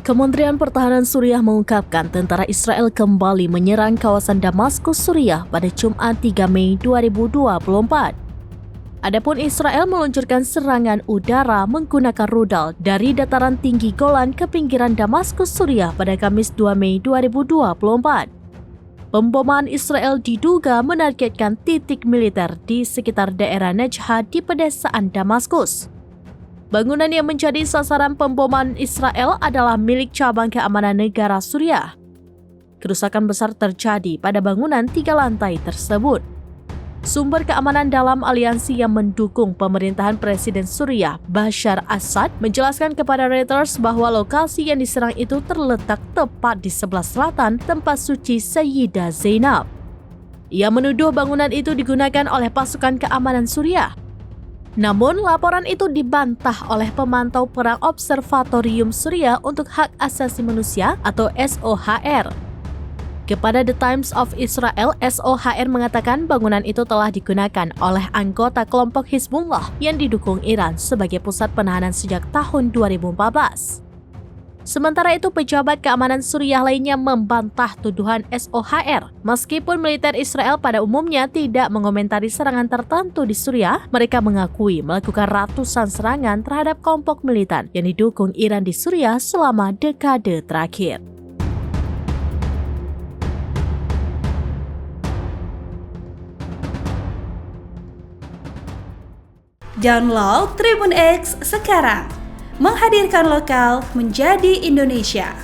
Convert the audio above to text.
Kementerian Pertahanan Suriah mengungkapkan tentara Israel kembali menyerang kawasan Damaskus, Suriah pada Jumat 3 Mei 2024. Adapun Israel meluncurkan serangan udara menggunakan rudal dari dataran tinggi Golan ke pinggiran Damaskus, Suriah pada Kamis 2 Mei 2024. Pemboman Israel diduga menargetkan titik militer di sekitar daerah Najha di pedesaan Damaskus. Bangunan yang menjadi sasaran pemboman Israel adalah milik cabang keamanan negara Suriah. Kerusakan besar terjadi pada bangunan 3 lantai tersebut. Sumber keamanan dalam aliansi yang mendukung pemerintahan Presiden Suriah, Bashar Assad, menjelaskan kepada Reuters bahwa lokasi yang diserang itu terletak tepat di sebelah selatan tempat suci Sayyidah Zainab. Ia menuduh bangunan itu digunakan oleh pasukan keamanan Suriah. Namun, laporan itu dibantah oleh pemantau perang Observatorium Suriah untuk Hak Asasi Manusia atau SOHR. Kepada The Times of Israel, SOHR mengatakan bangunan itu telah digunakan oleh anggota kelompok Hizbullah yang didukung Iran sebagai pusat penahanan sejak tahun 2014. Sementara itu, pejabat keamanan Suriah lainnya membantah tuduhan SOHR. Meskipun militer Israel pada umumnya tidak mengomentari serangan tertentu di Suriah, mereka mengakui melakukan ratusan serangan terhadap kelompok militan yang didukung Iran di Suriah selama dekade terakhir. Download Tribun X sekarang, menghadirkan lokal menjadi Indonesia.